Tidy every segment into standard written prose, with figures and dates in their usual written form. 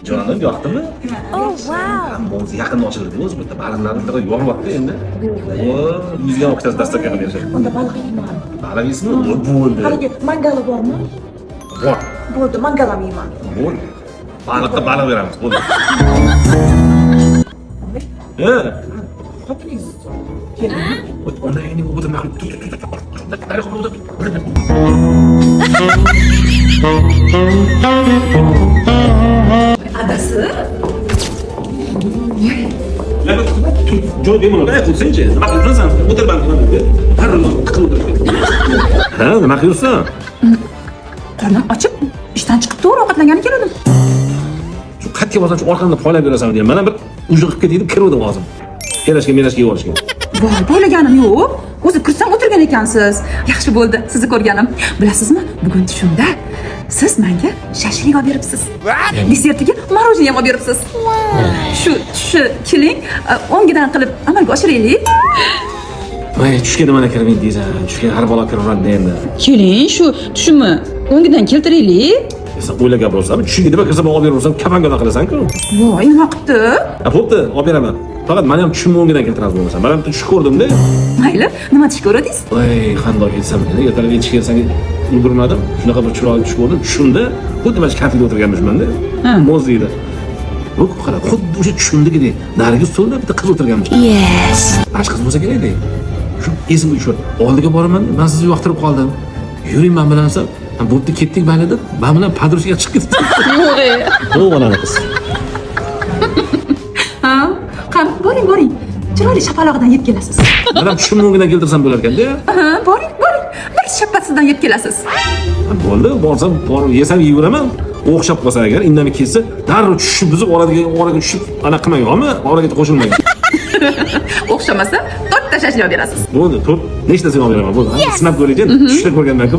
Jonim yoqdimi? Oh wow. Mo'zi yaqinda ochildi o'zi bitta baliqlarni bir yoryapti endi. O, yuzga o'xshash dasturga qilib yashaydi. Unda baliq yeyman. Baliq yeysizmi? Bo'ldi. Haligi mangala bormi? Bor. Bo'ldi, mangalam yeyman. Bo'ldi. Baliqqa baliq beramiz. Bo'ldi. Xotiningiz. Ona endi bu bilan maqul. Adasi? Joy bemalol aytsinchi. Nima qilasan? O'tir baliqlarni. Qaror qilib o'tir. Ha, nima qilsan? Qornim ochib, ishdan chiqib to'g'ri ovqatlangani keldim. Shu qatga borsam shu orqamda poylab berasan dedim. Mana bir ujra qilib ketib kirdim hozir. Kelashga yuborishga. Voy, poylaganim yo'q. O'zi kirsam o'tirgan ekansiz. Yaxshi bo'ldi, sizni ko'rganim. Bilasizmi, bugun tushimda siz menga shashlik olib beribsiz. Desertiga morojeniy ham olib beribsiz. Shu keling, o'ngidan qilib amalga oshiraylik. Voy, tushga nima kirmay deysan. Tushga har bola kiraveradi endi. Keling, shu tushimni o'ngidan keltiraylik. Sen o'ylagan bo'lsam, tushga nima kirsa olib berib kafanga qilasan-ku. Voy, nima qilibdi? Bo'pti, olib beraman. Faqat men ham tushimni o'ngidan keltirasiz bo'lmasa. Men ham tush ko'rdim-da. Mayli, nima tush ko'radingiz? Voy, qandoq ketsam ekan. Ertalab yetishga kelsam ulgurmadim. Shunaqa bir chiroyli tush ko'rdim. Tushimda xuddi mana kafeda o'tirganmishman-da. Moziyda. Bu qara, xuddi o'sha tushimdagidek. Nariga stolda bitta qiz o'tirganmish. Yes. Bosh qiz bo'lsa kerak-da. Shu esimga tushdi. Oldiga boraman, men sizni yoqtirib qoldim. Yuring men bilan deb, bo'pti ketdik mayli deb, men bilan podruchkaga chiqib ketdim. Yo'q. O, mana qiz. Ha, qani boring. Chiroyli shapalog'idan yeb kelasiz. Mana tushimni o'ngidan keltirsam bo'lar ekan-da. Ha, boring. Bir shapasidan yeb kelasiz. Bo'ldi, borsam, borib yesam yeyveraman. O'xshab qolsa agar, indamay ketsa, darrov tushib buzib, oraga tushib, ana qilmang, yo'qmi? Oraga qo'shilmang. O'xshamasa, to'rtta shashlik olib berasiz. Bo'ldi, to'rt, nechtasini olib beraman? Bo'ldi. Sinab ko'raylik, tushda ko'rganman-ku.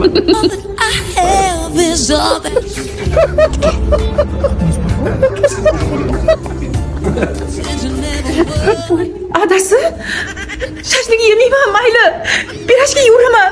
Adasi, shashlik yemayman, mayli. Birashga yuraman.